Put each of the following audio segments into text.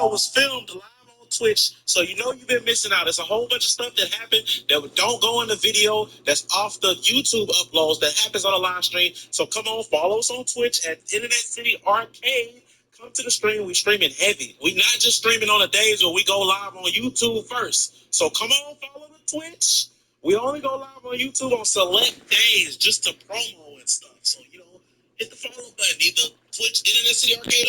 video was filmed live on Twitch, so you know you've been missing out. There's a whole bunch of stuff that happened that don't go in the video that's off the YouTube uploads that happens on the live stream. So come on, follow us on Twitch at Internet City Arcade. Come to the stream. We streaming heavy. We not just streaming on the days where we go live on YouTube first. So come on, follow the Twitch. We only go live on YouTube on select days just to promo and stuff. So, hit the follow button. Either Twitch, Internet City Arcade.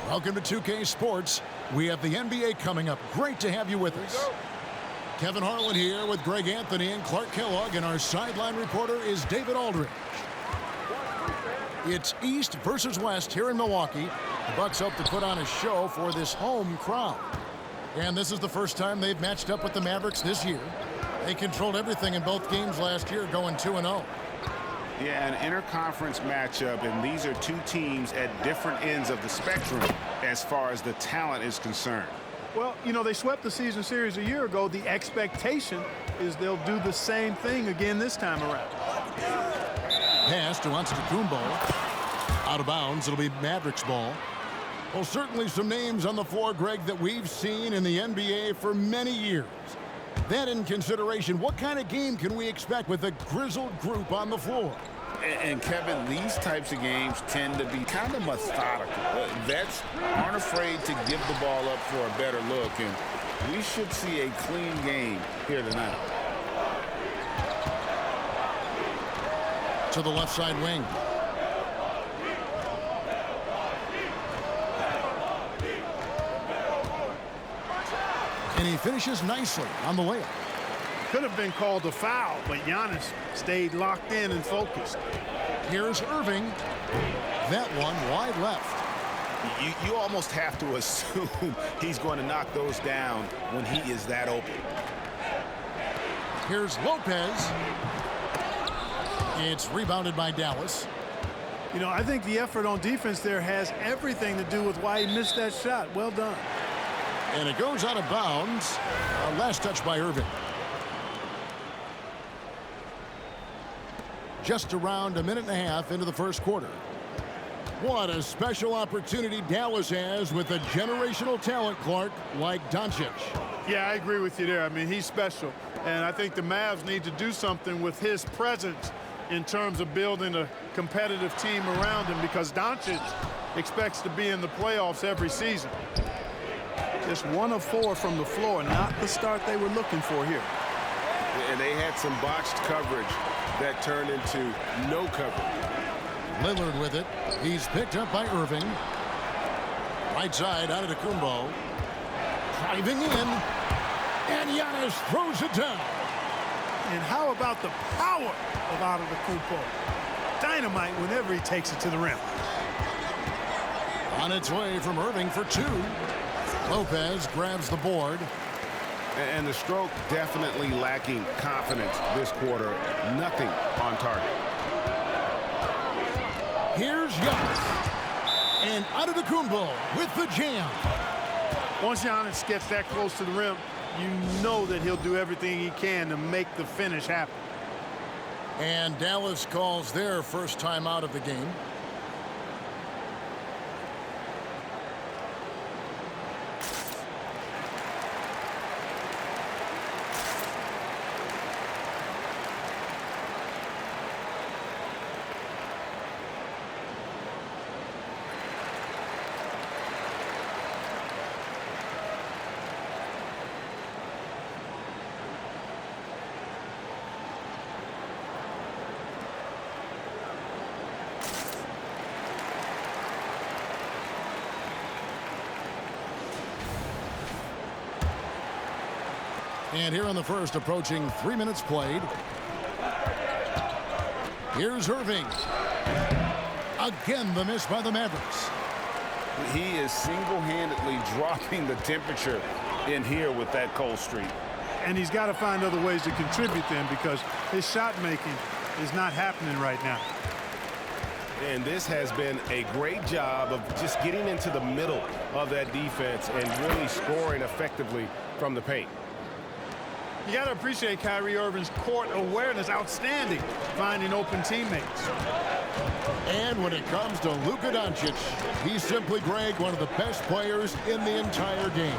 Welcome to 2K Sports. We have the NBA coming up. Great to have you with us. Kevin Harlan here with Greg Anthony and Clark Kellogg, and our sideline reporter is David Aldridge. It's East versus West here in Milwaukee. The Bucks hope to put on a show for this home crowd. And this is the first time they've matched up with the Mavericks this year. They controlled everything in both games last year, going 2-0. Yeah, an interconference matchup, and these are two teams at different ends of the spectrum as far as the talent is concerned. Well, they swept the season series a year ago. The expectation is they'll do the same thing again this time around. Pass to Antetokounmpo. Out of bounds. It'll be Mavericks ball. Well, certainly some names on the floor, Greg, that we've seen in the NBA for many years. That in consideration, what kind of game can we expect with a grizzled group on the floor? And Kevin, these types of games tend to be kind of methodical. Vets aren't afraid to give the ball up for a better look, and we should see a clean game here tonight. To the left side wing. And he finishes nicely on the layup. Could have been called a foul, but Giannis stayed locked in and focused. Here's Irving. That one wide left. You almost have to assume he's going to knock those down when he is that open. Here's Lopez. It's rebounded by Dallas. I think the effort on defense there has everything to do with why he missed that shot. Well done. And it goes out of bounds. Last touch by Irving. Just around a minute and a half into the first quarter. What a special opportunity Dallas has with a generational talent, Clark, like Doncic. Yeah, I agree with you there. I mean, he's special. And I think the Mavs need to do something with his presence in terms of building a competitive team around him, because Doncic expects to be in the playoffs every season. Just 1 of 4 from the floor, not the start they were looking for here. And they had some botched coverage that turned into no coverage. Lillard with it. He's picked up by Irving. Right side, Antetokounmpo. Driving in. And Giannis throws it down. And how about the power of Antetokounmpo? Dynamite whenever he takes it to the rim. On its way from Irving for 2. Lopez grabs the board. And the stroke definitely lacking confidence this quarter. Nothing on target. Here's Giannis. And Antetokounmpo with the jam. Once Giannis gets that close to the rim, you know that he'll do everything he can to make the finish happen. And Dallas calls their first time out of the game. And here in the first, approaching 3 minutes played. Here's Irving. Again, the miss by the Mavericks. He is single-handedly dropping the temperature in here with that cold streak. And he's got to find other ways to contribute then, because his shot making is not happening right now. And this has been a great job of just getting into the middle of that defense and really scoring effectively from the paint. You got to appreciate Kyrie Irving's court awareness, outstanding, finding open teammates. And when it comes to Luka Doncic, he's simply, Greg, one of the best players in the entire game.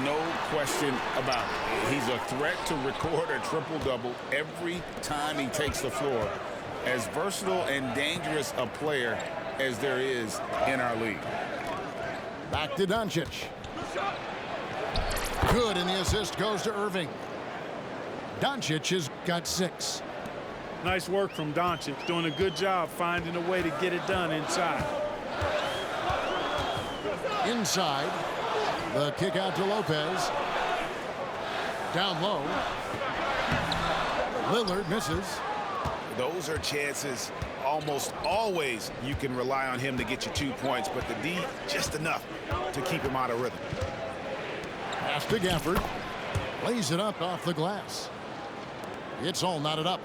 No question about it. He's a threat to record a triple-double every time he takes the floor. As versatile and dangerous a player as there is in our league. Back to Doncic. Good, and the assist goes to Irving. Doncic has got 6. Nice work from Doncic, doing a good job finding a way to get it done inside. Inside, the kick out to Lopez. Down low. Lillard misses. Those are chances almost always you can rely on him to get you 2 points, but the D just enough to keep him out of rhythm. Pass to Gafford. Lays it up off the glass. It's all knotted up.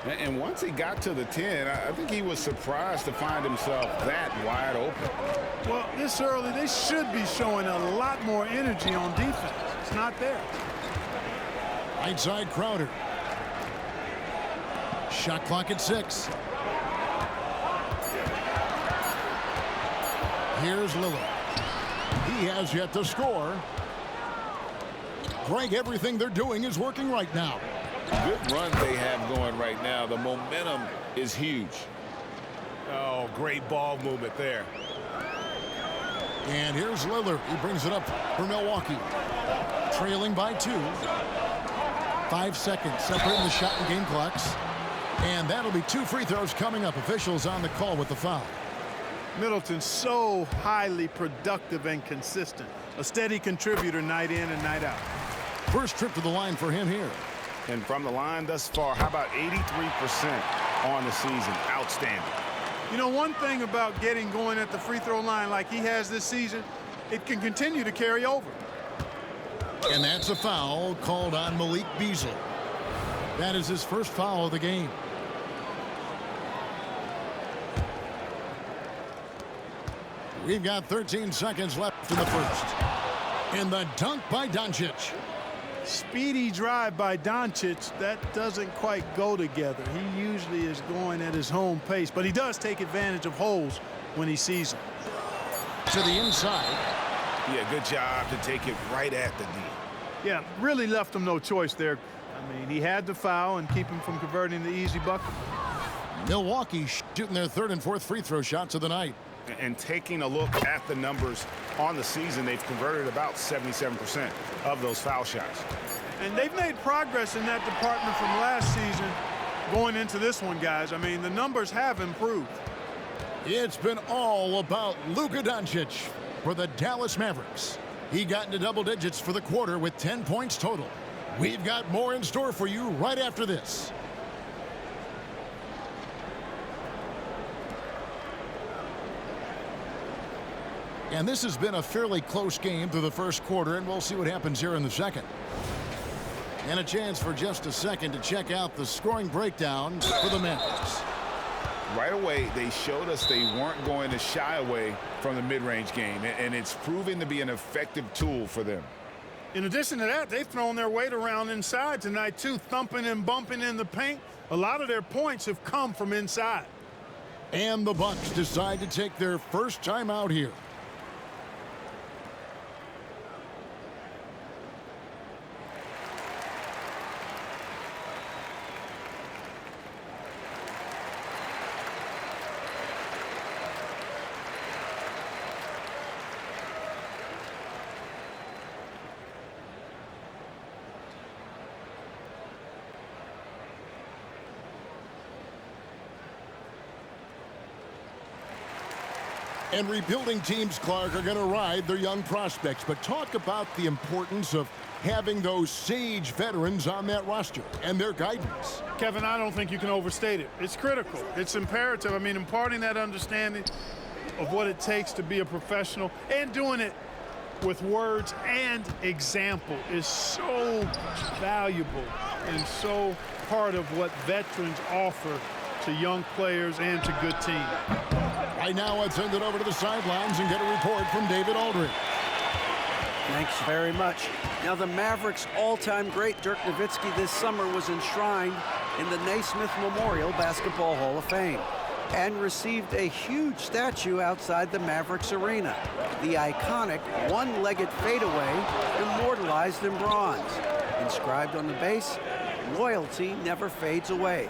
And once he got to the 10, I think he was surprised to find himself that wide open. Well, this early, they should be showing a lot more energy on defense. It's not there. Right side, Crowder. Shot clock at 6. Here's Lillard. He has yet to score. Greg, everything they're doing is working right now. Good run they have going right now. The momentum is huge. Oh, great ball movement there. And here's Lillard. He brings it up for Milwaukee. Trailing by 2. 5 seconds separating the shot and game clocks. And that'll be 2 free throws coming up. Officials on the call with the foul. Middleton's so highly productive and consistent. A steady contributor night in and night out. First trip to the line for him here. And from the line thus far, how about 83% on the season? Outstanding. You know, one thing about getting going at the free throw line like he has this season, it can continue to carry over. And that's a foul called on Malik Beasley. That is his first foul of the game. We've got 13 seconds left in the first. And the dunk by Doncic. Speedy drive by Doncic. That doesn't quite go together. He usually is going at his home pace, but he does take advantage of holes when he sees them. To the inside. Yeah, good job to take it right at the D. Yeah, really left him no choice there. I mean, he had to foul and keep him from converting the easy bucket. Milwaukee shooting their 3rd and 4th free throw shots of the night. And taking a look at the numbers on the season, they've converted about 77% of those foul shots. And they've made progress in that department from last season going into this one, guys. I mean, the numbers have improved. It's been all about Luka Doncic for the Dallas Mavericks. He got into double digits for the quarter with 10 points total. We've got more in store for you right after this. And this has been a fairly close game through the first quarter, and we'll see what happens here in the second. And a chance for just a second to check out the scoring breakdown for the Mavericks. Right away, they showed us they weren't going to shy away from the mid-range game, and it's proving to be an effective tool for them. In addition to that, they've thrown their weight around inside tonight, too, thumping and bumping in the paint. A lot of their points have come from inside. And the Bucks decide to take their first time out here. And rebuilding teams, Clark, are going to ride their young prospects. But talk about the importance of having those sage veterans on that roster and their guidance. Kevin, I don't think you can overstate it. It's critical. It's imperative. I mean, imparting that understanding of what it takes to be a professional and doing it with words and example is so valuable and so part of what veterans offer to young players and to good teams. Right now, let's send it over to the sidelines and get a report from David Aldridge. Thanks very much. Now, the Mavericks' all-time great Dirk Nowitzki this summer was enshrined in the Naismith Memorial Basketball Hall of Fame and received a huge statue outside the Mavericks arena. The iconic one-legged fadeaway immortalized in bronze. Inscribed on the base, loyalty never fades away.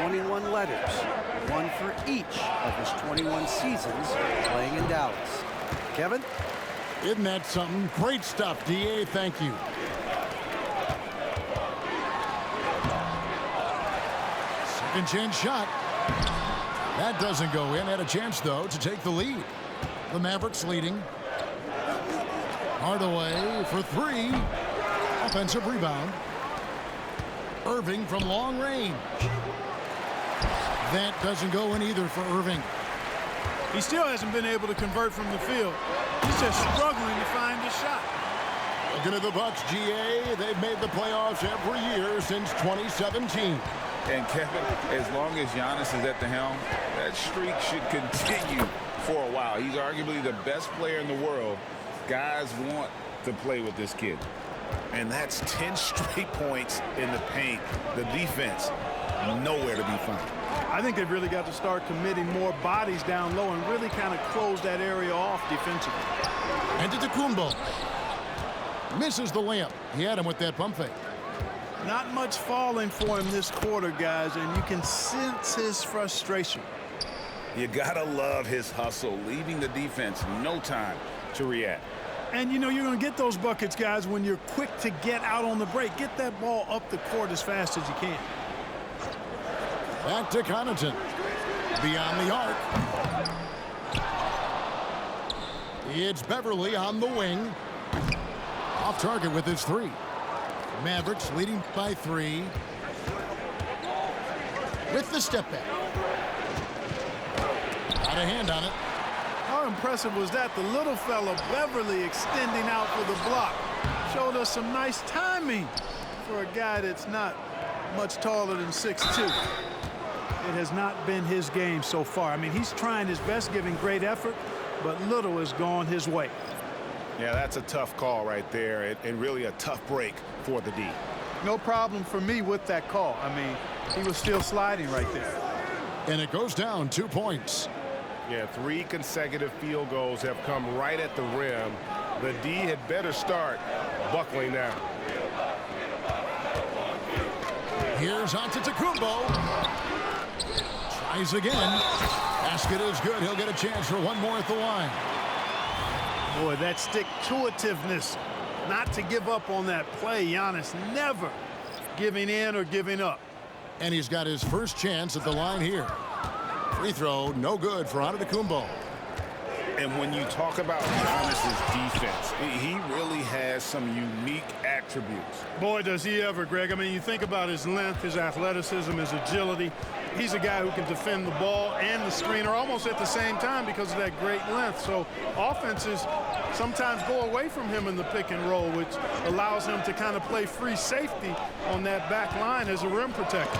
21 letters, one for each of his 21 seasons playing in Dallas. Kevin? Isn't that something? Great stuff, D.A. Thank you. Second chance shot. That doesn't go in. Had a chance, though, to take the lead. The Mavericks leading. Hardaway for three. Offensive rebound. Irving from long range. That doesn't go in either for Irving. He still hasn't been able to convert from the field. He's just struggling to find a shot. Looking at the Bucks, GA, they've made the playoffs every year since 2017. And Kevin, as long as Giannis is at the helm, that streak should continue for a while. He's arguably the best player in the world. Guys want to play with this kid. And that's 10 straight points in the paint. The defense, nowhere to be found. I think they've really got to start committing more bodies down low and really kind of close that area off defensively. And to Kumbo. Misses the layup. He had him with that pump fake. Not much falling for him this quarter, guys, and you can sense his frustration. You gotta love his hustle, leaving the defense no time to react. And, you know, you're going to get those buckets, guys, when you're quick to get out on the break. Get that ball up the court as fast as you can. Back to Connaughton. Beyond the arc. It's Beverly on the wing. Off target with his three. Mavericks leading by three. With the step back. Got a hand on it. How impressive was that? The little fella, Beverly, extending out for the block. Showed us some nice timing for a guy that's not much taller than 6'2". It has not been his game so far. I mean, he's trying his best, giving great effort, but little has gone his way. Yeah, that's a tough call right there, and really a tough break for the D. No problem for me with that call. I mean, he was still sliding right there. And it goes down 2 points. Yeah, 3 consecutive field goals have come right at the rim. The D had better start buckling down. Here's Antetokounmpo. Tries again. Basket is good. He'll get a chance for one more at the line. Boy, that stick-to-itiveness, not to give up on that play. Giannis never giving in or giving up. And he's got his first chance at the line here. Free throw, no good for Antetokounmpo. And when you talk about Giannis's defense, he really has some unique attributes. Boy, does he ever, Greg. I mean, you think about his length, his athleticism, his agility. He's a guy who can defend the ball and the screener almost at the same time because of that great length. So offenses sometimes go away from him in the pick and roll, which allows him to kind of play free safety on that back line as a rim protector.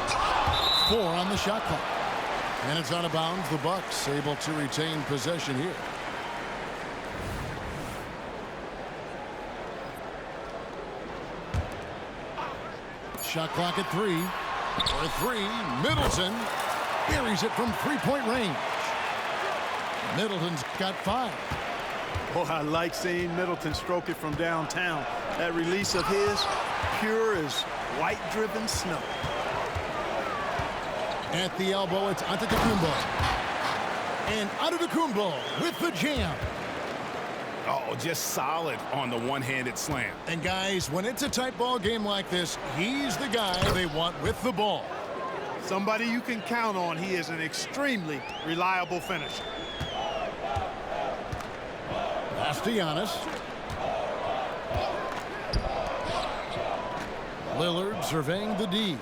4 on the shot clock. And it's out of bounds. The Bucks able to retain possession here. Shot clock at 3. For 3, Middleton buries it from three-point range. Middleton's got 5. Boy, I like seeing Middleton stroke it from downtown. That release of his, pure as white-driven snow. At the elbow, it's Antetokounmpo. And Antetokounmpo with the jam. Oh, just solid on the one-handed slam. And guys, when it's a tight ball game like this, he's the guy they want with the ball. Somebody you can count on. He is an extremely reliable finisher. Pass to Giannis. Lillard surveying the D.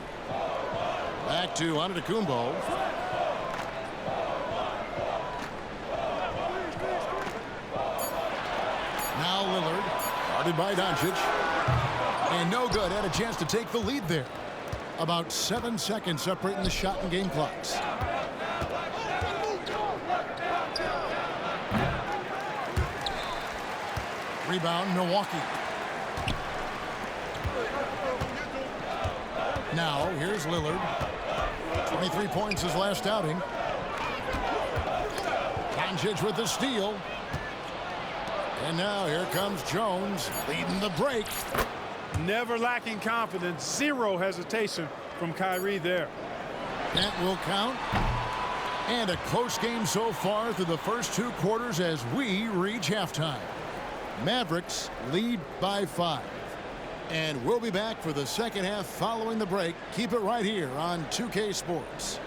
Back to Antetokounmpo. Now Lillard, guarded by Doncic. And no good. Had a chance to take the lead there. About 7 seconds separating the shot and game clocks. Rebound, Milwaukee. Now, here's Lillard. 23 points his last outing. Doncic with the steal. And now here comes Jones leading the break. Never lacking confidence. Zero hesitation from Kyrie there. That will count. And a close game so far through the first 2 quarters as we reach halftime. Mavericks lead by 5. And we'll be back for the second half following the break. Keep it right here on 2K Sports.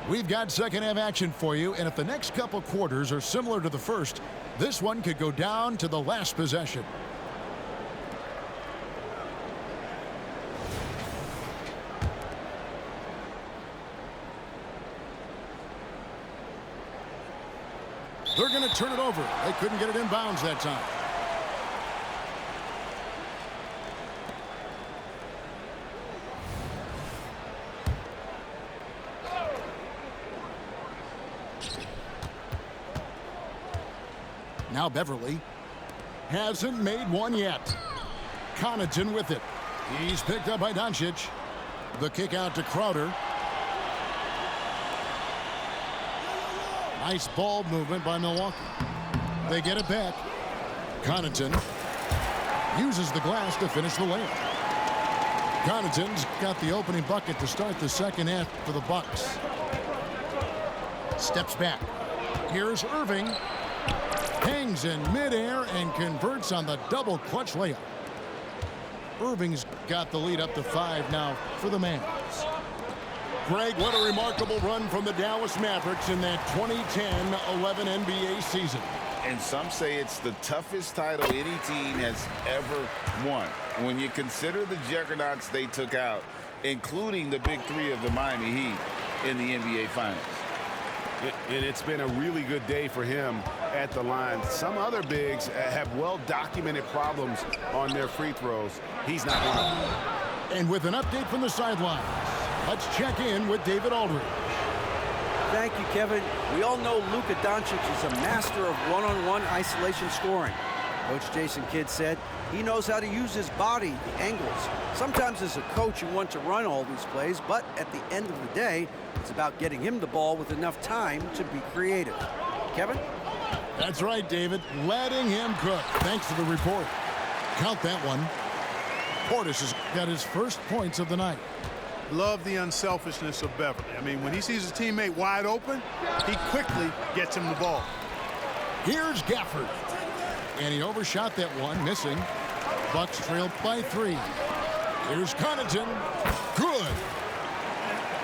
We've got second half action for you, and if the next couple quarters are similar to the first, this one could go down to the last possession. They're going to turn it over. They couldn't get it in bounds that time. Now Beverly hasn't made one yet. Connaughton with it. He's picked up by Doncic. The kick out to Crowder. Nice ball movement by Milwaukee. They get it back. Connaughton uses the glass to finish the layup. Connaughton's got the opening bucket to start the second half for the Bucks. Steps back. Here's Irving. Hangs in midair and converts on the double clutch layup. Irving's got the lead up to 5 now for the Mavs. Greg, what a remarkable run from the Dallas Mavericks in that 2010-11 NBA season. And some say it's the toughest title any team has ever won. When you consider the juggernauts they took out, including the big 3 of the Miami Heat in the NBA Finals. And it's been a really good day for him at the line. Some other bigs have well-documented problems on their free throws. He's not one of them. And with an update from the sidelines, let's check in with David Aldridge. Thank you, Kevin. We all know Luka Doncic is a master of one-on-one isolation scoring. Coach Jason Kidd said he knows how to use his body, the angles. Sometimes as a coach you want to run all these plays, but at the end of the day, it's about getting him the ball with enough time to be creative. Kevin? That's right, David. Letting him cook. Thanks for the report. Count that one. Portis has got his first points of the night. Love the unselfishness of Beverly. I mean, when he sees his teammate wide open, he quickly gets him the ball. Here's Gafford. And he overshot that one, missing. Bucks trail by 3. Here's Connaughton. Good.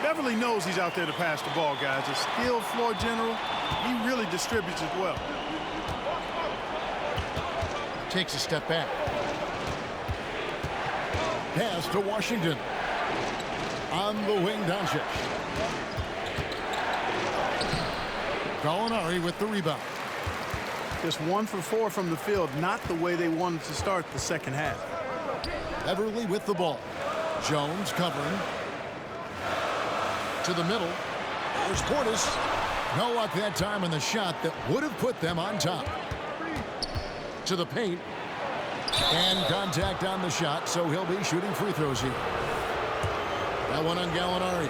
Beverly knows he's out there to pass the ball, guys. A skilled floor general. He really distributes it well. Takes a step back. Pass to Washington. On the wing, Doncic. Gallinari with the rebound. Just 1 for 4 from the field. Not the way they wanted to start the second half. Beverly with the ball. Jones covering. To the middle. There's Portis. No luck that time on the shot that would have put them on top. To the paint. And contact on the shot, so he'll be shooting free throws here. That one on Gallinari.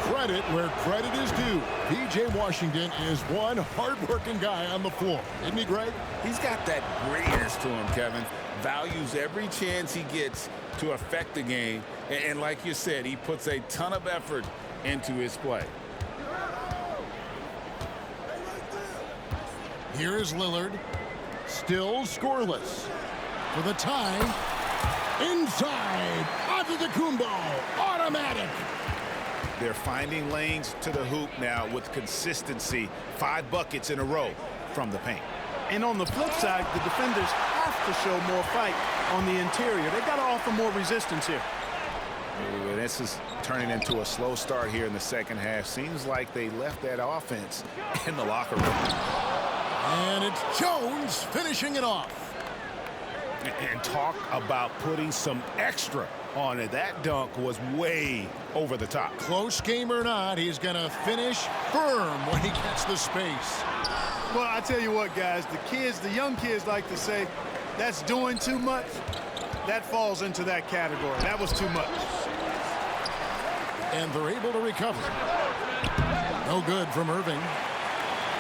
Credit where credit is due. P.J. Washington is one hard-working guy on the floor. Isn't he, Greg? He's got that grittiness to him, Kevin. Values every chance he gets to affect the game. And like you said, he puts a ton of effort into his play. Here is Lillard. Still scoreless. For the tie. Inside. Antetokounmpo, automatic. They're finding lanes to the hoop now with consistency. 5 buckets in a row from the paint. And on the flip side, the defenders have to show more fight on the interior. They've got to offer more resistance here. Ooh, this is turning into a slow start here in the second half. Seems like they left that offense in the locker room. And it's Jones finishing it off. And talk about putting some extra on it. That dunk was way over the top. Close game or not, he's going to finish firm when he gets the space. Well, I tell you what, guys, the young kids like to say, that's doing too much. That falls into that category. That was too much. And they're able to recover. No good from Irving.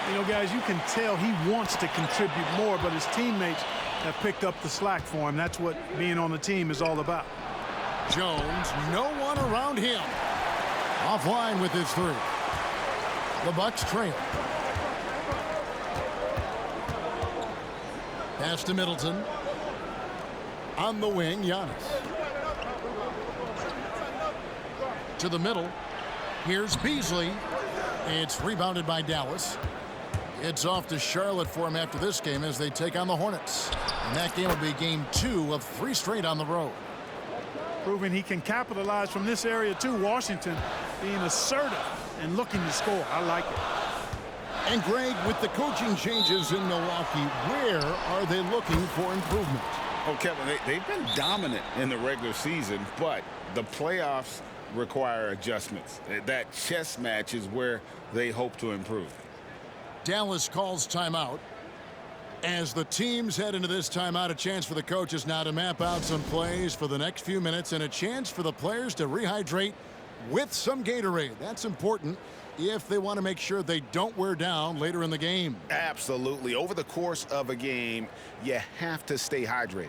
You know, guys, you can tell he wants to contribute more, but his teammates have picked up the slack for him. That's what being on the team is all about. Jones, no one around him. Offline with his 3. The Bucks trail. Pass to Middleton. On the wing, Giannis. To the middle. Here's Beasley. It's rebounded by Dallas. It's off to Charlotte for him after this game as they take on the Hornets. And that game will be game 2 of 3 straight on the road. Proving he can capitalize from this area too. Washington being assertive and looking to score. I like it. And Greg, with the coaching changes in Milwaukee, where are they looking for improvement? Oh, Kevin, they've been dominant in the regular season, but the playoffs require adjustments. That chess match is where they hope to improve. Dallas calls timeout. As the teams head into this timeout, a chance for the coaches now to map out some plays for the next few minutes and a chance for the players to rehydrate with some Gatorade. That's important if they want to make sure they don't wear down later in the game. Absolutely. Over the course of a game, you have to stay hydrated.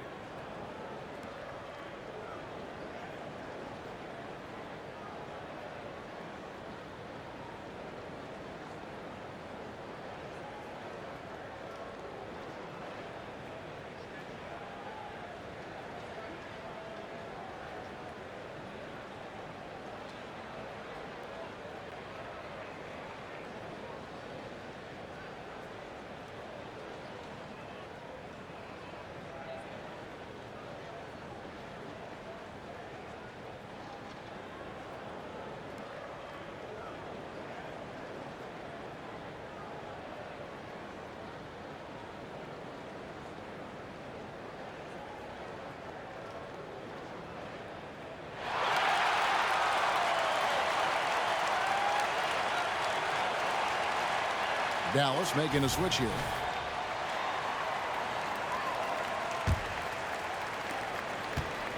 Dallas making a switch here.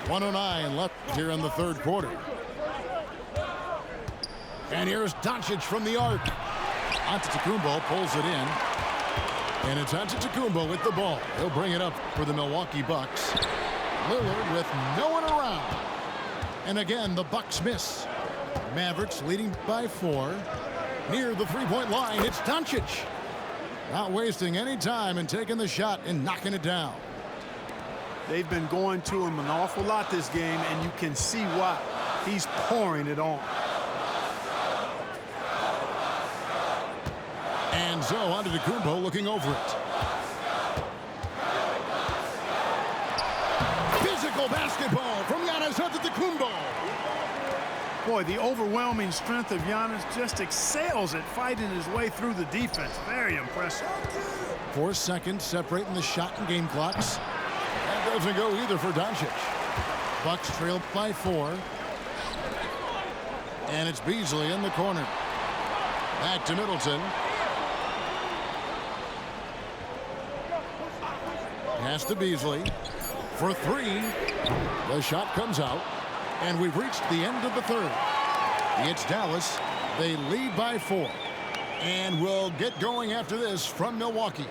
.109 left here in the third quarter. And here's Doncic from the arc. Antetokounmpo pulls it in. And it's Antetokounmpo with the ball. He'll bring it up for the Milwaukee Bucks. Lillard with no one around. And again, the Bucks miss. Mavericks leading by 4. Near the three-point line, it's Doncic. Not wasting any time and taking the shot and knocking it down. They've been going to him an awful lot this game, and you can see why. He's pouring it on. And so Antetokounmpo looking over it. Physical basketball from Giannis Antetokounmpo. Boy, the overwhelming strength of Giannis just excels at fighting his way through the defense. Very impressive. 4 seconds separating the shot and game clocks. That doesn't go either for Doncic. Bucks trail by 4. And it's Beasley in the corner. Back to Middleton. Pass to Beasley for 3. The shot comes out. And we've reached the end of the third. It's Dallas. They lead by 4. And we'll get going after this from Milwaukee.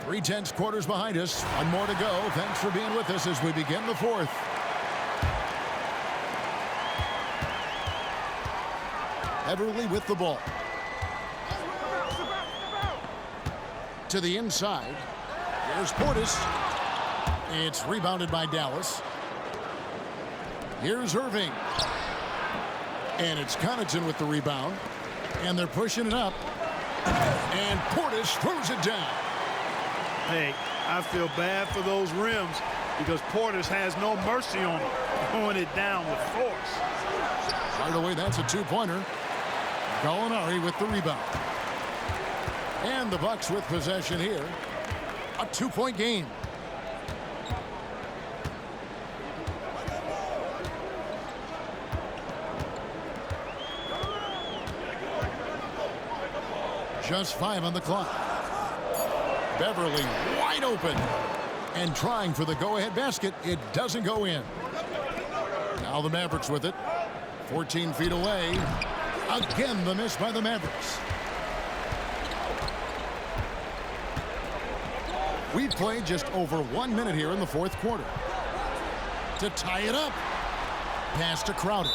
Three tenths quarters behind us. One more to go. Thanks for being with us as we begin the fourth. Everly with the ball. to the inside. Here's Portis. It's rebounded by Dallas. Here's Irving. And it's Connaughton with the rebound. And they're pushing it up. And Portis throws it down. Hey, I feel bad for those rims because Portis has no mercy on them, throwing it down with force. Right away, that's a two-pointer. Gallinari with the rebound. And the Bucks with possession here. A two-point game. Just 5 on the clock. Beverly wide open. And trying for the go-ahead basket. It doesn't go in. Now the Mavericks with it. 14 feet away. Again, the miss by the Mavericks. We've played just over 1 minute here in the fourth quarter. To tie it up. Pass to Crowder.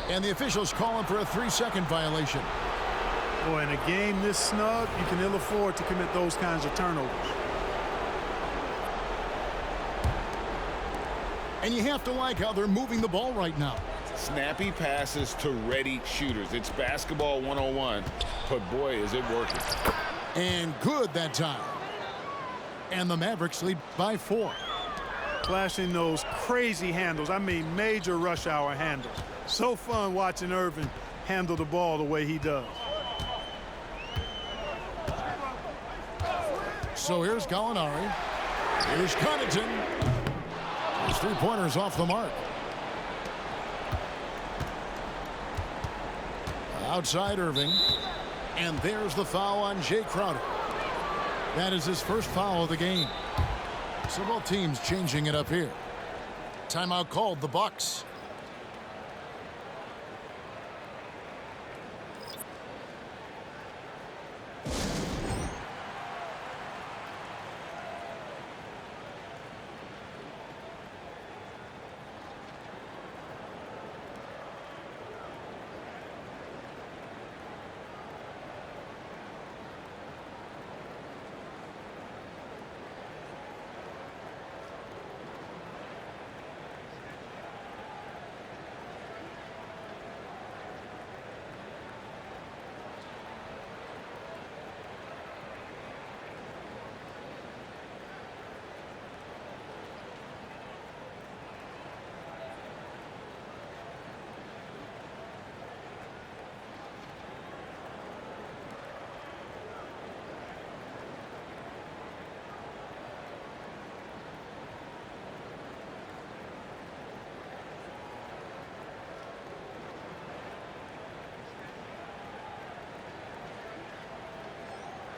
And the officials calling for a 3-second violation. Boy, in a game this snug, you can ill afford to commit those kinds of turnovers. And you have to like how they're moving the ball right now. Snappy passes to ready shooters. It's basketball 101, but boy, is it working. And good that time. And the Mavericks lead by 4. Flashing those crazy handles. I mean, major rush hour handles. So fun watching Irving handle the ball the way he does. So here's Gallinari. Here's Connaughton. His three-pointers off the mark. Outside Irving. And there's the foul on Jay Crowder. That is his first foul of the game. So both teams changing it up here. Timeout called the Bucks.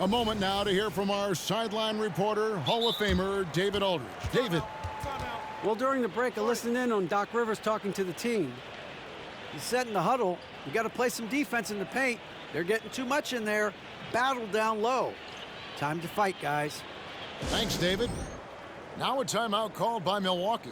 A moment now to hear from our sideline reporter, Hall of Famer David Aldridge. David. Well, during the break, I listened in on Doc Rivers talking to the team. He said in the huddle, you got to play some defense in the paint. They're getting too much in there. Battle down low. Time to fight, guys. Thanks, David. Now a timeout called by Milwaukee.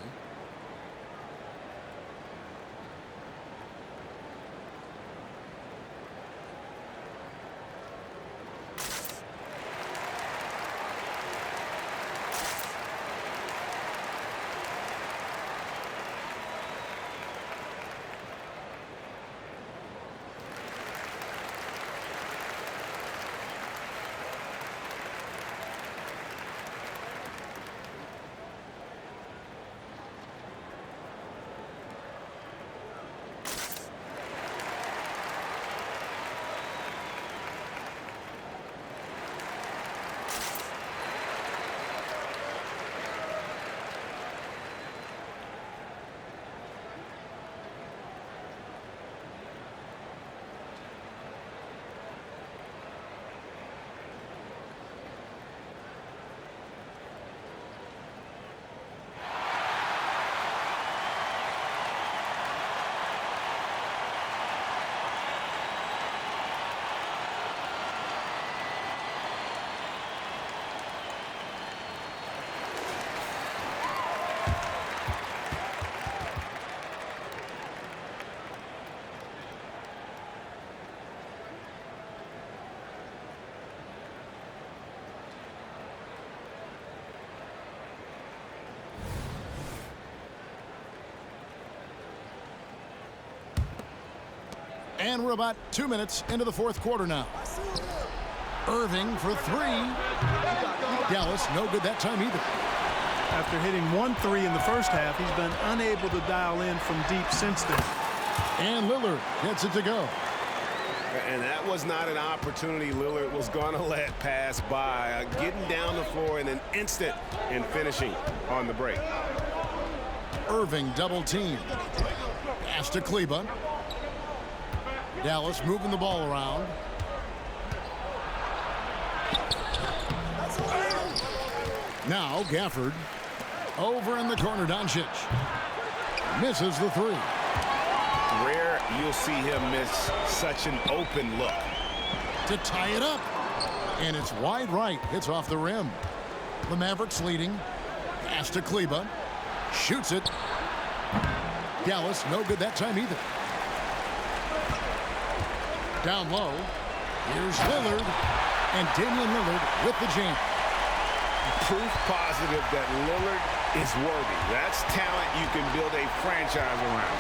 And we're about 2 minutes into the fourth quarter now. Irving for three. Dallas, no good that time either. After hitting 1-3 in the first half, he's been unable to dial in from deep since then. And Lillard gets it to go. And that was not an opportunity Lillard was going to let pass by. Getting down the floor in an instant and finishing on the break. Irving double team. Pass to Kleba. Dallas moving the ball around. Now Gafford. Over in the corner, Doncic. Misses the three. Rare you'll see him miss such an open look. To tie it up. And it's wide right. It's off the rim. The Mavericks leading. Pass to Kleba. Shoots it. Dallas, no good that time either. Down low. Here's Lillard. And Damian Lillard with the jam. Proof positive that Lillard is worthy. That's talent you can build a franchise around.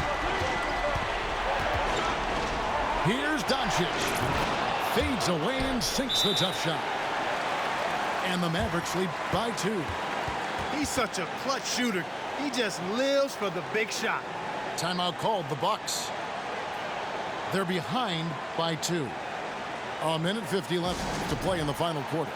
Here's Doncic. Fades away and sinks the tough shot. And the Mavericks lead by 2. He's such a clutch shooter. He just lives for the big shot. Timeout called, the Bucks. They're behind by 2. A minute 50 left to play in the final quarter.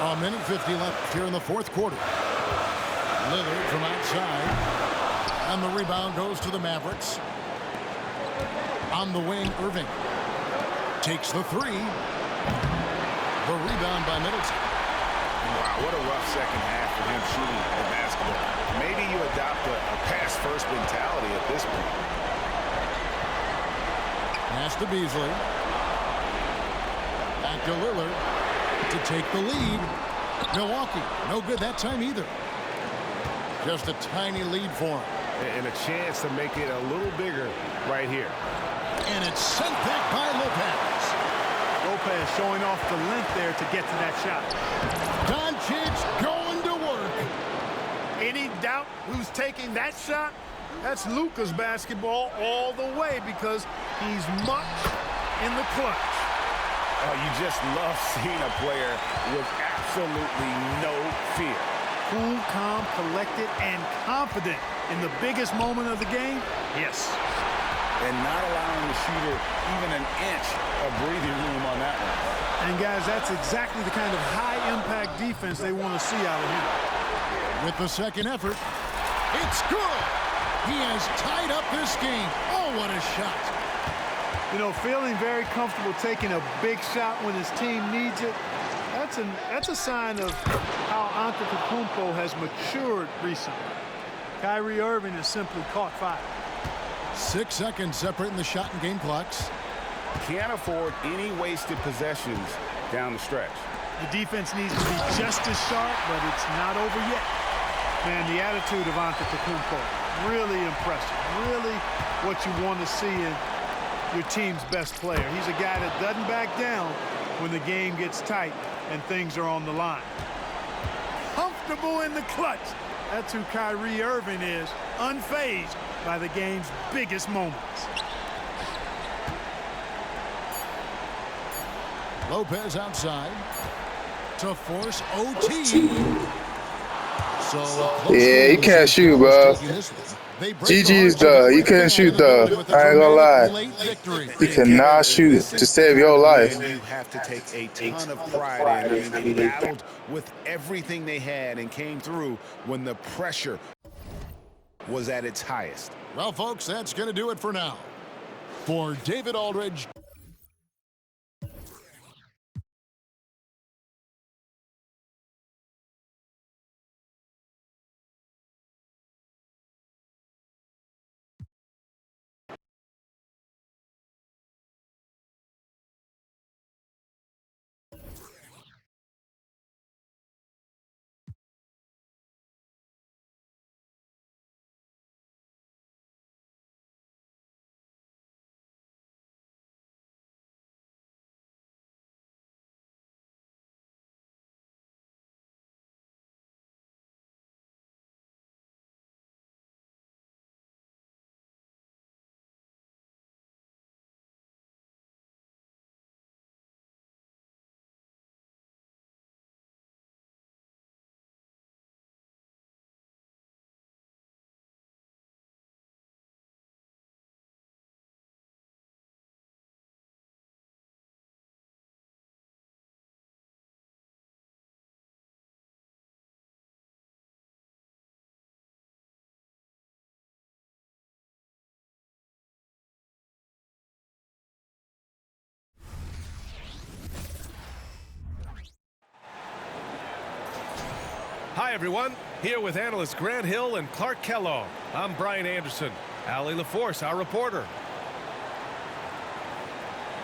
A minute 50 left here in the fourth quarter. Lillard from outside. And the rebound goes to the Mavericks. On the wing, Irving. Takes the three. The rebound by Middleton. Wow, what a rough second half for him shooting the basketball. Maybe you adopt a pass-first mentality at this point. Pass to Beasley. Back to Lillard to take the lead. Milwaukee, no good that time either. Just a tiny lead for him. And a chance to make it a little bigger right here. And it's sent back by Lopez. Lopez showing off the length there to get to that shot. Doncic going to work. Any doubt who's taking that shot? That's Luka's basketball all the way because he's much in the clutch. Oh, you just love seeing a player with absolutely no fear. Cool, calm, collected, and confident in the biggest moment of the game? Yes. And not allowing the shooter even an inch of breathing room on that one. And, guys, that's exactly the kind of high-impact defense they want to see out of him. With the second effort, it's good. He has tied up this game. Oh, what a shot. You know, feeling very comfortable taking a big shot when his team needs it, that's a sign of how Antetokounmpo has matured recently. Kyrie Irving has simply caught fire. 6 seconds separating the shot and game clocks. Can't afford any wasted possessions down the stretch. The defense needs to be just as sharp, but it's not over yet. Man, the attitude of Antetokounmpo, really impressive. Really what you want to see in your team's best player. He's a guy that doesn't back down when the game gets tight and things are on the line. Comfortable in the clutch. That's who Kyrie Irving is, unfazed by the game's biggest moments. Lopez outside to force OT. So Yeah, he can't shoot, bro. GG's done. He couldn't shoot though. I ain't gonna lie. He cannot shoot to save your life. You have to take a ton of pride in. I mean, they battled with everything they had and came through when the pressure was at its highest. Well, folks, that's going to do it for now. For David Aldridge. Hi, everyone. Here with analysts Grant Hill and Clark Kellogg. I'm Brian Anderson. Allie LaForce, our reporter.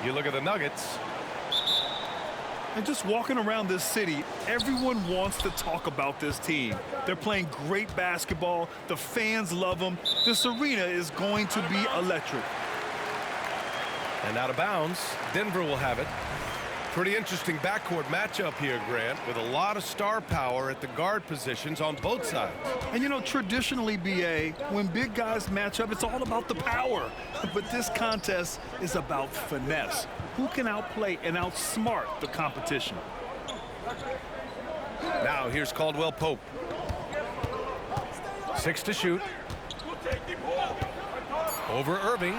You look at the Nuggets. And just walking around this city, everyone wants to talk about this team. They're playing great basketball. The fans love them. This arena is going to be electric. And out of bounds, Denver will have it. Pretty interesting backcourt matchup here, Grant, with a lot of star power at the guard positions on both sides. And, you know, traditionally, B.A., when big guys match up, it's all about the power. But this contest is about finesse. Who can outplay and outsmart the competition? Now, here's Caldwell Pope. 6 to shoot. Over Irving.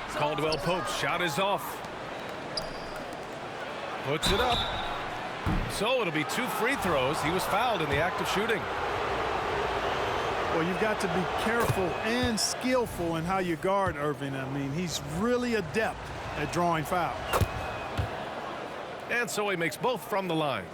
Caldwell Pope's shot is off. Puts it up. So it'll be 2 free throws. He was fouled in the act of shooting. Well, you've got to be careful and skillful in how you guard Irving. I mean, he's really adept at drawing fouls. And so he makes both from the line.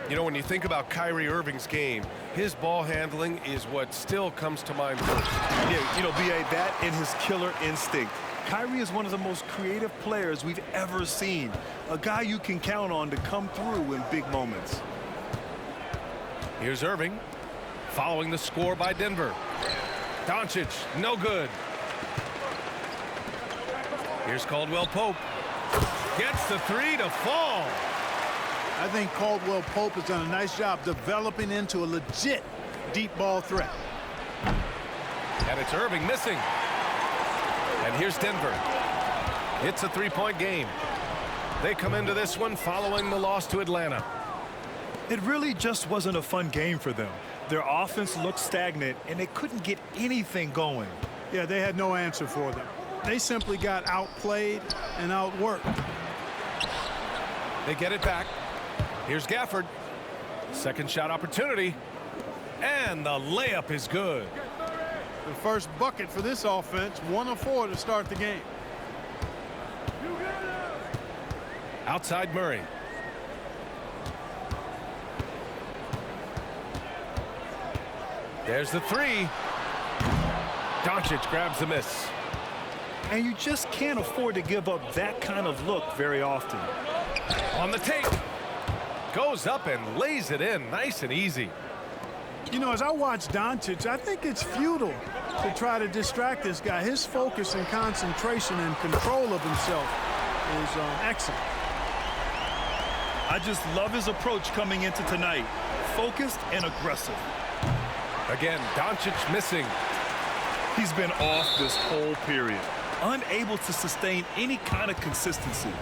You know, when you think about Kyrie Irving's game, his ball handling is what still comes to mind first. Yeah, you know, B.A., that and his killer instinct. Kyrie is one of the most creative players we've ever seen. A guy you can count on to come through in big moments. Here's Irving, following the score by Denver. Doncic, no good. Here's Caldwell Pope. Gets the 3 to fall. I think Caldwell Pope has done a nice job developing into a legit deep ball threat. And it's Irving missing. And here's Denver. It's a 3-point game. They come into this one following the loss to Atlanta. It really just wasn't a fun game for them. Their offense looked stagnant, and they couldn't get anything going. Yeah, they had no answer for them. They simply got outplayed and outworked. They get it back. Here's Gafford. Second shot opportunity. And the layup is good. The first bucket for this offense, 1 of 4 to start the game. Outside Murray. There's the 3. Doncic grabs the miss. And you just can't afford to give up that kind of look very often. On the take. Goes up and lays it in nice and easy. You know, as I watch Doncic, I think it's futile to try to distract this guy. His focus and concentration and control of himself is excellent. I just love his approach coming into tonight. Focused and aggressive. Again, Doncic missing. He's been off this whole period. Unable to sustain any kind of consistency.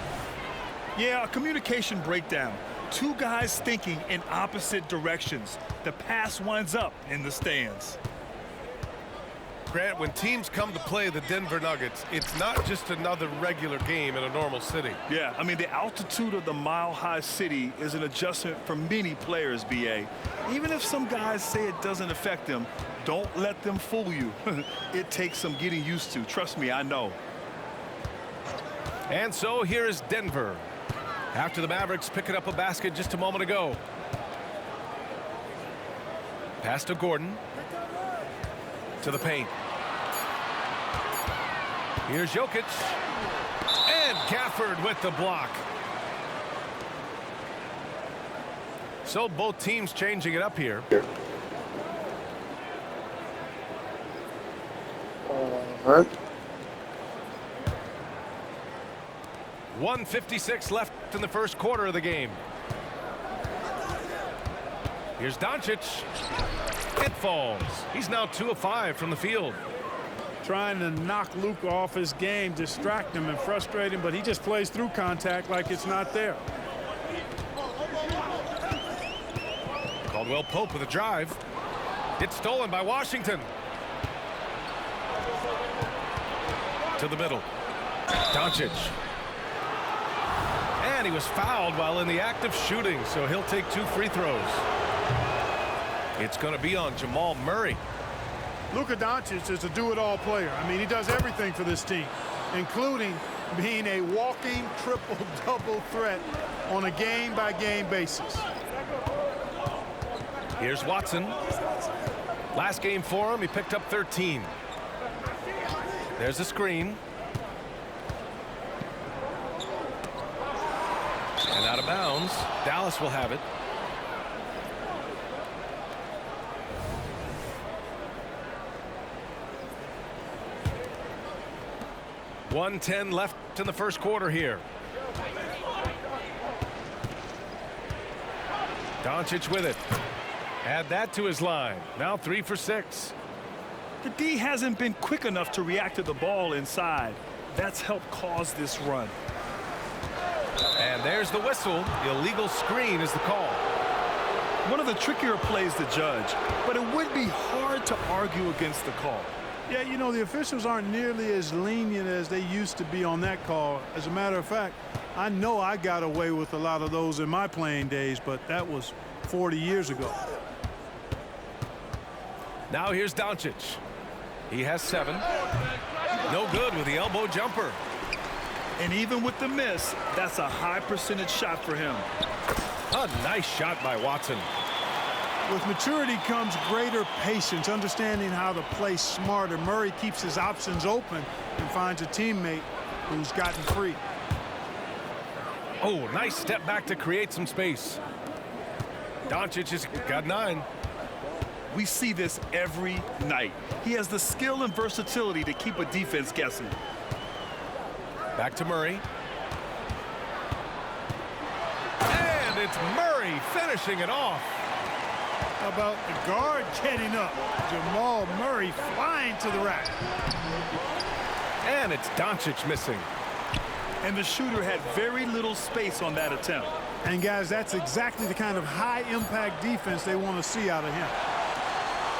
Yeah, a communication breakdown. Two guys thinking in opposite directions. The pass winds up in the stands. Grant, when teams come to play the Denver Nuggets, it's not just another regular game in a normal city. Yeah, I mean, the altitude of the mile-high city is an adjustment for many players, B.A. Even if some guys say it doesn't affect them, don't let them fool you. It takes some getting used to. Trust me, I know. And so here is Denver. After the Mavericks picking up a basket just a moment ago. Pass to Gordon. To the paint. Here's Jokic. And Gafford with the block. So both teams changing it up here. Right. 1:56 left in the first quarter of the game. Here's Doncic. It falls. He's now 2 of 5 from the field. Trying to knock Luka off his game, distract him and frustrate him, but he just plays through contact like it's not there. Caldwell Pope with a drive. It's stolen by Washington. To the middle. Doncic. And he was fouled while in the act of shooting, so he'll take 2 free throws. It's going to be on Jamal Murray. Luka Doncic is a do-it-all player. I mean, he does everything for this team, including being a walking triple-double threat on a game-by-game basis. Here's Watson. Last game for him, he picked up 13. There's a screen. And out of bounds. Dallas will have it. .110 left in the first quarter here. Doncic with it. Add that to his line. Now 3 for 6. The D hasn't been quick enough to react to the ball inside. That's helped cause this run. And there's the whistle. Illegal screen is the call. One of the trickier plays to judge, but it would be hard to argue against the call. Yeah, you know, the officials aren't nearly as lenient as they used to be on that call. As a matter of fact, I know I got away with a lot of those in my playing days, but that was 40 years ago. Now here's Doncic. He has 7. No good with the elbow jumper. And even with the miss, that's a high percentage shot for him. A nice shot by Watson. With maturity comes greater patience, understanding how to play smarter. Murray keeps his options open and finds a teammate who's gotten free. Oh, nice step back to create some space. Doncic has got 9. We see this every night. He has the skill and versatility to keep a defense guessing. Back to Murray. And it's Murray finishing it off. How about the guard getting up? Jamal Murray flying to the rack. And it's Doncic missing. And the shooter had very little space on that attempt. And guys, that's exactly the kind of high-impact defense they want to see out of him.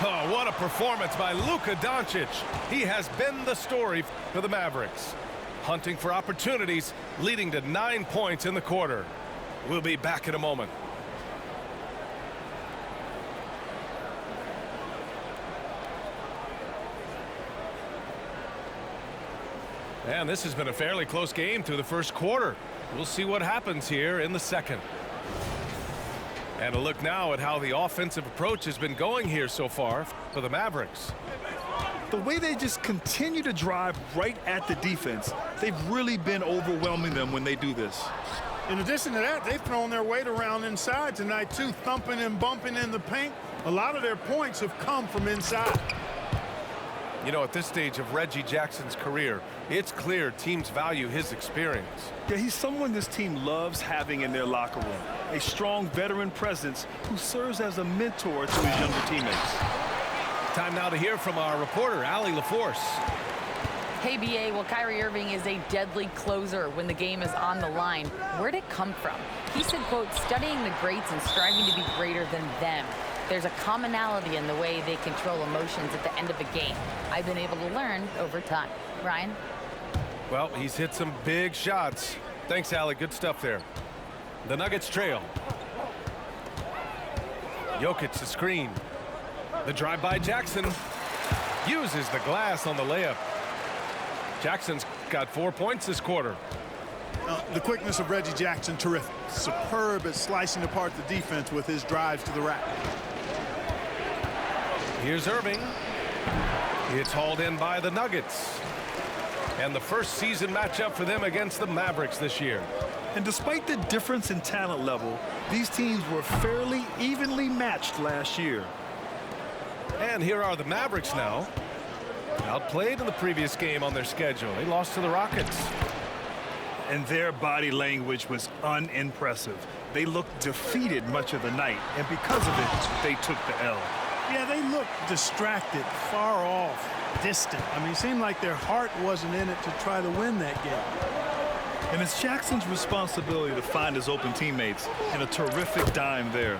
Oh, what a performance by Luka Doncic. He has been the story for the Mavericks. Hunting for opportunities, leading to 9 points in the quarter. We'll be back in a moment. And this has been a fairly close game through the first quarter. We'll see what happens here in the second. And a look now at how the offensive approach has been going here so far for the Mavericks. The way they just continue to drive right at the defense, they've really been overwhelming them when they do this. In addition to that, they've thrown their weight around inside tonight, too, thumping and bumping in the paint. A lot of their points have come from inside. You know, at this stage of Reggie Jackson's career, it's clear teams value his experience. Yeah, he's someone this team loves having in their locker room. A strong veteran presence who serves as a mentor to his younger teammates. Time now to hear from our reporter, Allie LaForce. Hey, BA, well, Kyrie Irving is a deadly closer when the game is on the line. Where'd it come from? He said, quote, studying the greats and striving to be greater than them. There's a commonality in the way they control emotions at the end of a game. I've been able to learn over time. Ryan? Well, he's hit some big shots. Thanks, Allie. Good stuff there. The Nuggets trail. Jokic the screen. The drive by Jackson. Uses the glass on the layup. Jackson's got 4 points this quarter. The quickness of Reggie Jackson, terrific. Superb at slicing apart the defense with his drives to the rack. Here's Irving. It's hauled in by the Nuggets. And the first season matchup for them against the Mavericks this year. And despite the difference in talent level, these teams were fairly evenly matched last year. And here are the Mavericks now. Outplayed in the previous game on their schedule. They lost to the Rockets. And their body language was unimpressive. They looked defeated much of the night, and because of it, they took the L. Yeah, they looked distracted, far off, distant. I mean, it seemed like their heart wasn't in it to try to win that game. And it's Jackson's responsibility to find his open teammates, and a terrific dime there.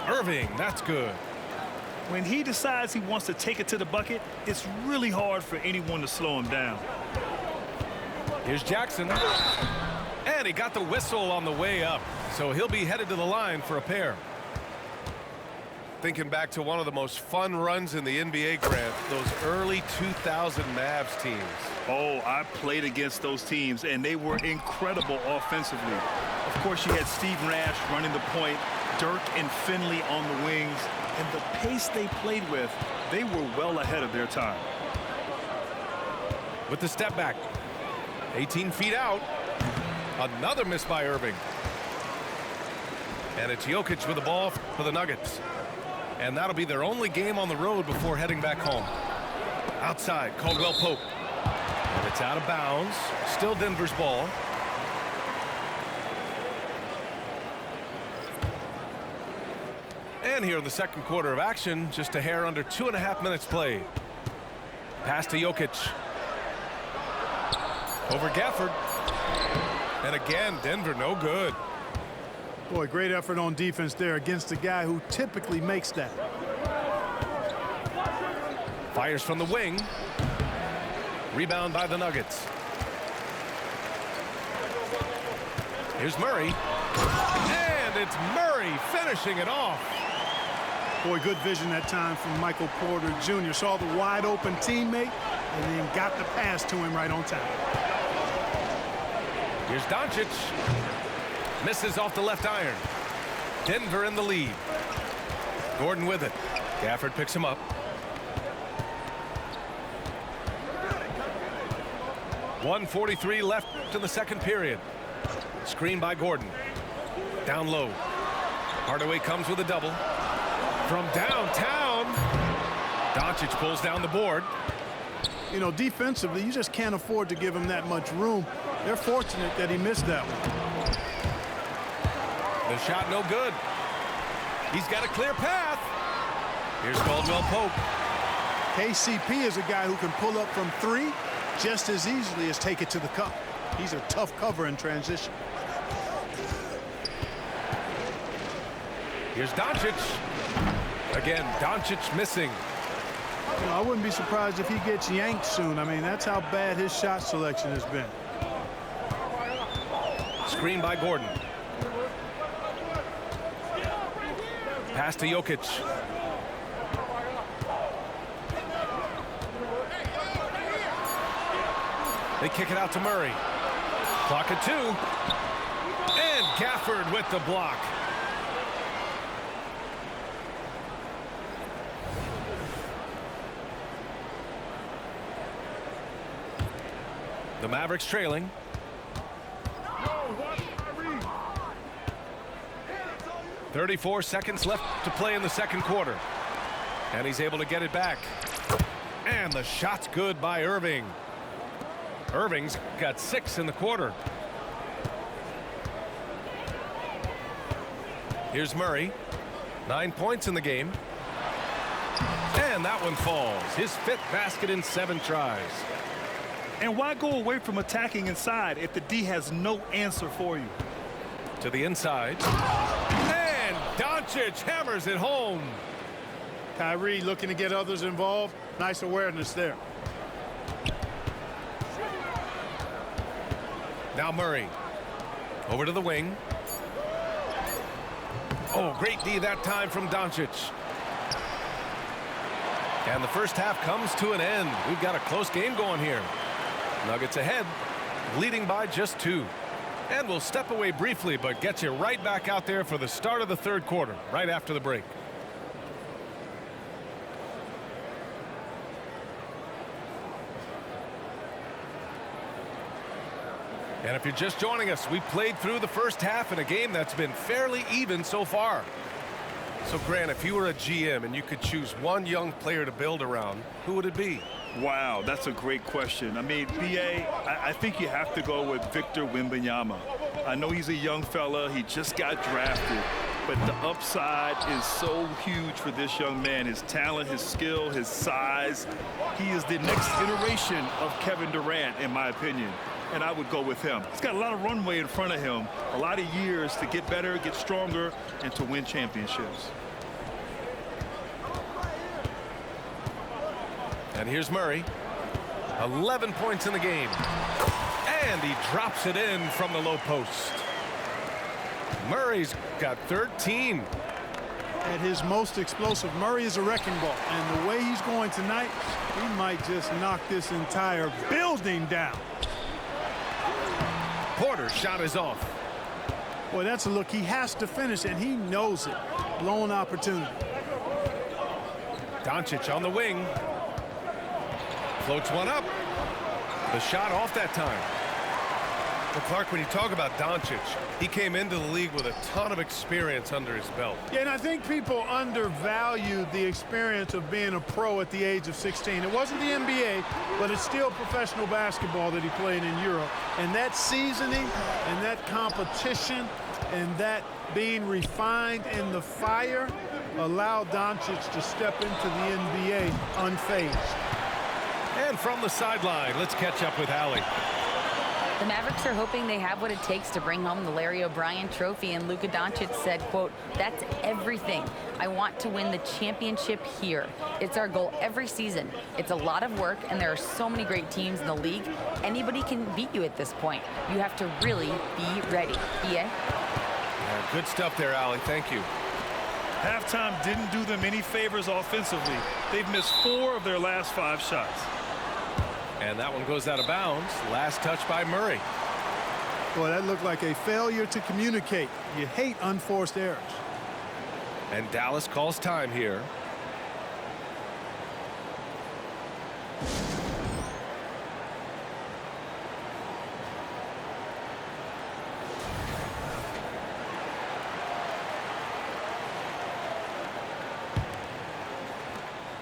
Irving, that's good. When he decides he wants to take it to the bucket, it's really hard for anyone to slow him down. Here's Jackson. And he got the whistle on the way up. So he'll be headed to the line for a pair. Thinking back to one of the most fun runs in the NBA, Grant, those early 2000 Mavs teams. Oh, I played against those teams, and they were incredible offensively. Of course, you had Steve Nash running the point, Dirk and Finley on the wings, and the pace they played with, they were well ahead of their time. With the step back, 18 feet out, another miss by Irving. And it's Jokic with the ball for the Nuggets. And that'll be their only game on the road before heading back home. Outside, Caldwell Pope. And it's out of bounds. Still Denver's ball. And here in the second quarter of action, just a hair under 2.5 minutes played. Pass to Jokic. Over Gafford. And again, Denver no good. Boy, great effort on defense there against a guy who typically makes that. Fires from the wing. Rebound by the Nuggets. Here's Murray. And it's Murray finishing it off. Boy, good vision that time from Michael Porter Jr. Saw the wide open teammate and then got the pass to him right on time. Here's Doncic. Misses off the left iron. Denver in the lead. Gordon with it. Gafford picks him up. 1:43 left in the second period. Screen by Gordon. Down low. Hardaway comes with a double. From downtown. Doncic pulls down the board. You know, defensively, you just can't afford to give him that much room. They're fortunate that he missed that one. The shot no good. He's got a clear path. Here's Caldwell Pope. KCP is a guy who can pull up from three just as easily as take it to the cup. He's a tough cover in transition. Here's Doncic. Again, Doncic missing. You know, I wouldn't be surprised if he gets yanked soon. I mean, that's how bad his shot selection has been. Screen by Gordon. Pass to Jokic. They kick it out to Murray. Clock at 2. And Gafford with the block. The Mavericks trailing. 34 seconds left to play in the second quarter. And he's able to get it back. And the shot's good by Irving. Irving's got 6 in the quarter. Here's Murray. 9 points in the game. And that one falls. His 5th basket in 7 tries. And why go away from attacking inside if the D has no answer for you? To the inside. And Doncic hammers it home. Kyrie looking to get others involved. Nice awareness there. Now Murray. Over to the wing. Oh, great D that time from Doncic. And the first half comes to an end. We've got a close game going here. Nuggets ahead, leading by just 2. And we'll step away briefly, but get you right back out there for the start of the third quarter, right after the break. And if you're just joining us, we played through the first half in a game that's been fairly even so far. So, Grant, if you were a GM and you could choose one young player to build around, who would it be? Wow, that's a great question. I mean, B.A., I think you have to go with Victor Wembanyama. I know he's a young fella. He just got drafted. But the upside is so huge for this young man. His talent, his skill, his size. He is the next iteration of Kevin Durant, in my opinion. And I would go with him. He's got a lot of runway in front of him, a lot of years to get better, get stronger, and to win championships. And here's Murray. 11 points in the game. And he drops it in from the low post. Murray's got 13. At his most explosive, Murray is a wrecking ball. And the way he's going tonight, he might just knock this entire building down. Porter's shot is off. Boy, that's a look he has to finish, and he knows it. Blown opportunity. Doncic on the wing. Floats one up. The shot off that time. Well, Clark, when you talk about Doncic, he came into the league with a ton of experience under his belt. Yeah, and I think people undervalue the experience of being a pro at the age of 16. It wasn't the NBA, but it's still professional basketball that he played in Europe. And that seasoning and that competition and that being refined in the fire allowed Doncic to step into the NBA unfazed. And from the sideline, let's catch up with Allie. The Mavericks are hoping they have what it takes to bring home the Larry O'Brien trophy, and Luka Doncic said, quote, "That's everything. I want to win the championship here. It's our goal every season. It's a lot of work, and there are so many great teams in the league. Anybody can beat you at this point. You have to really be ready." BA? Yeah, good stuff there, Allie. Thank you. Halftime didn't do them any favors offensively. They've missed 4 of their last 5 shots. And that one goes out of bounds. Last touch by Murray. Boy, that looked like a failure to communicate. You hate unforced errors. And Dallas calls time here.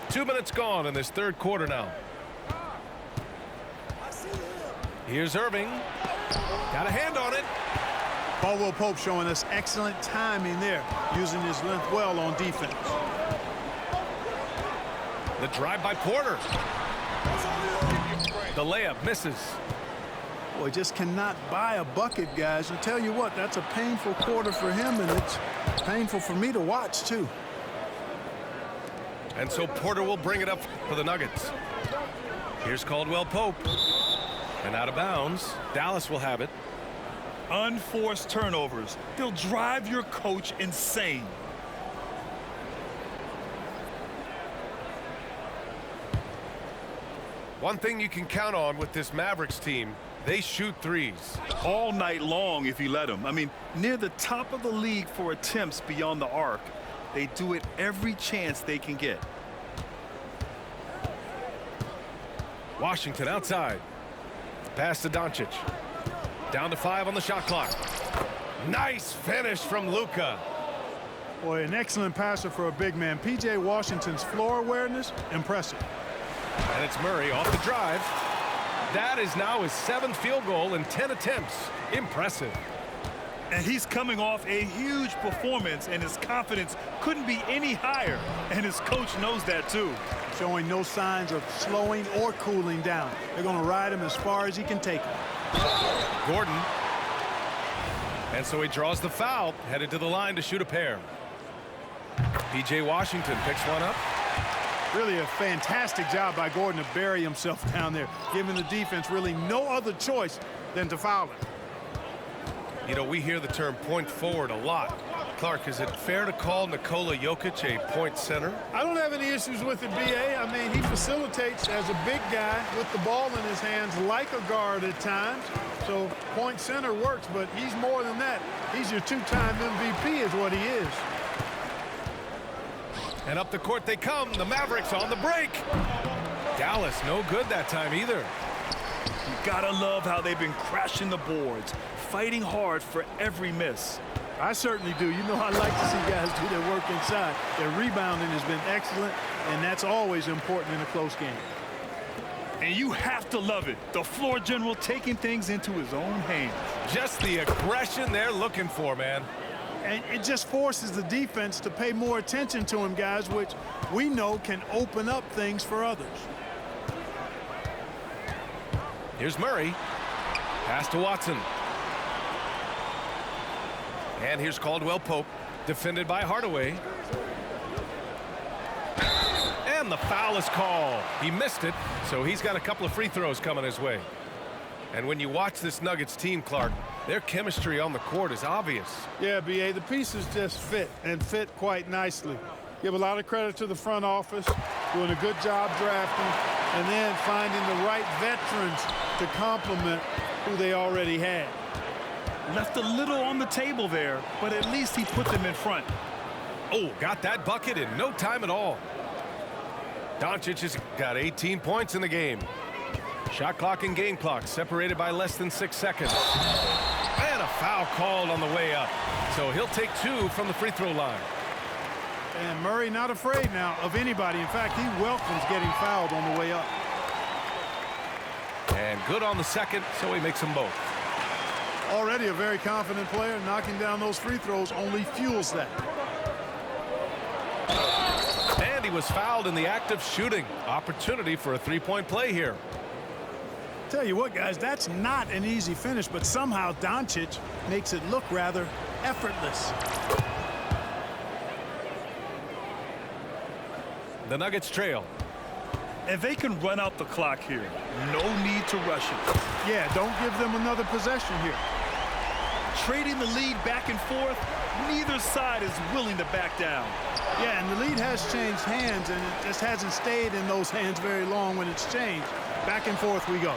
Two minutes gone in this third quarter now. Here's Irving. Got a hand on it. Caldwell Pope showing us excellent timing there, using his length well on defense. The drive by Porter. The layup misses. Boy, just cannot buy a bucket, guys. I tell you what, that's a painful quarter for him, and it's painful for me to watch, too. And so Porter will bring it up for the Nuggets. Here's Caldwell Pope. And out of bounds. Dallas will have it. Unforced turnovers. They'll drive your coach insane. One thing you can count on with this Mavericks team, they shoot threes. All night long if you let them. I mean, near the top of the league for attempts beyond the arc. They do it every chance they can get. Washington outside. Pass to Doncic. Down to 5 on the shot clock. Nice finish from Luka. Boy, an excellent passer for a big man. P.J. Washington's floor awareness, impressive. And it's Murray off the drive. That is now his 7th field goal in 10 attempts. Impressive. And he's coming off a huge performance, and his confidence couldn't be any higher. And his coach knows that, too. Showing no signs of slowing or cooling down. They're going to ride him as far as he can take him. Gordon. And so he draws the foul, headed to the line to shoot a pair. P.J. Washington picks one up. Really a fantastic job by Gordon to bury himself down there, giving the defense really no other choice than to foul him. You know, we hear the term point forward a lot. Clark, is it fair to call Nikola Jokic a point center? I don't have any issues with it, B.A. I mean, he facilitates as a big guy with the ball in his hands like a guard at times. So point center works, but he's more than that. He's your two-time MVP is what he is. And up the court they come. The Mavericks on the break. Dallas no good that time either. You gotta love how they've been crashing the boards, fighting hard for every miss. I certainly do. You know, I like to see guys do their work inside. Their rebounding has been excellent, and that's always important in a close game. And you have to love it. The floor general taking things into his own hands. Just the aggression they're looking for, man. And it just forces the defense to pay more attention to him, guys, which we know can open up things for others. Here's Murray. Pass to Watson. And here's Caldwell Pope, defended by Hardaway. And the foul is called. He missed it, so he's got a couple of free throws coming his way. And when you watch this Nuggets team, Clark, their chemistry on the court is obvious. Yeah, B.A., the pieces just fit, and fit quite nicely. Give a lot of credit to the front office, doing a good job drafting, and then finding the right veterans to complement who they already had. Left a little on the table there, but at least he put them in front. Oh, got that bucket in no time at all. Doncic has got 18 points in the game. Shot clock and game clock separated by less than 6 seconds. And a foul called on the way up. So he'll take 2 from the free throw line. And Murray not afraid now of anybody. In fact, he welcomes getting fouled on the way up. And good on the second, so he makes them both. Already a very confident player. Knocking down those free throws only fuels that. And he was fouled in the act of shooting. Opportunity for a three-point play here. Tell you what, guys, that's not an easy finish, but somehow Doncic makes it look rather effortless. The Nuggets trail. And they can run out the clock here. No need to rush it. Yeah, don't give them another possession here. Trading the lead back and forth, neither side is willing to back down. Yeah, and the lead has changed hands, and it just hasn't stayed in those hands very long when it's changed. Back and forth we go.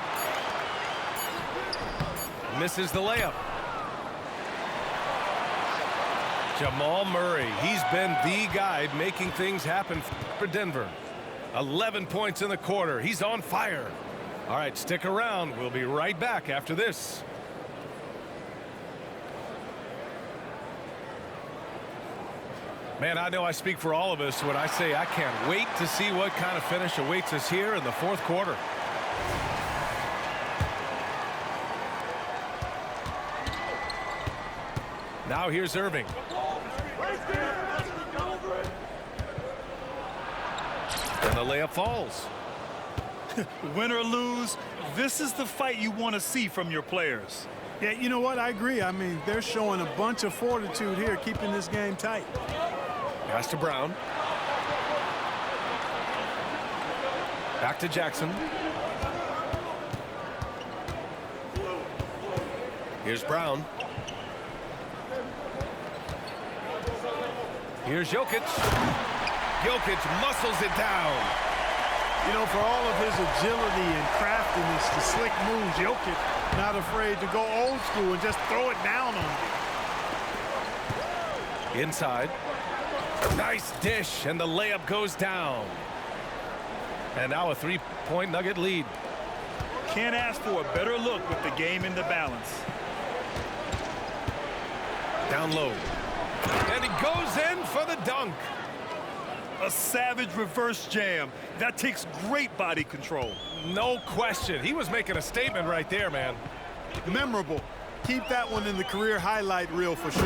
Misses the layup. Jamal Murray, he's been the guy making things happen for Denver. 11 points in the quarter. He's on fire. All right, stick around. We'll be right back after this. Man, I know I speak for all of us when I say I can't wait to see what kind of finish awaits us here in the fourth quarter. Now here's Irving. And the layup falls. Win or lose, this is the fight you want to see from your players. Yeah, you know what? I agree. I mean, they're showing a bunch of fortitude here, keeping this game tight. Pass to Brown. Back to Jackson. Here's Brown. Here's Jokic. Jokic muscles it down. You know, for all of his agility and craftiness, the slick moves, Jokic not afraid to go old school and just throw it down on him. Inside. Nice dish, and the layup goes down. And now a three-point Nugget lead. Can't ask for a better look with the game in the balance. Down low. And he goes in for the dunk. A savage reverse jam. That takes great body control. No question. He was making a statement right there, man. Memorable. keep that one in the career highlight reel for sure.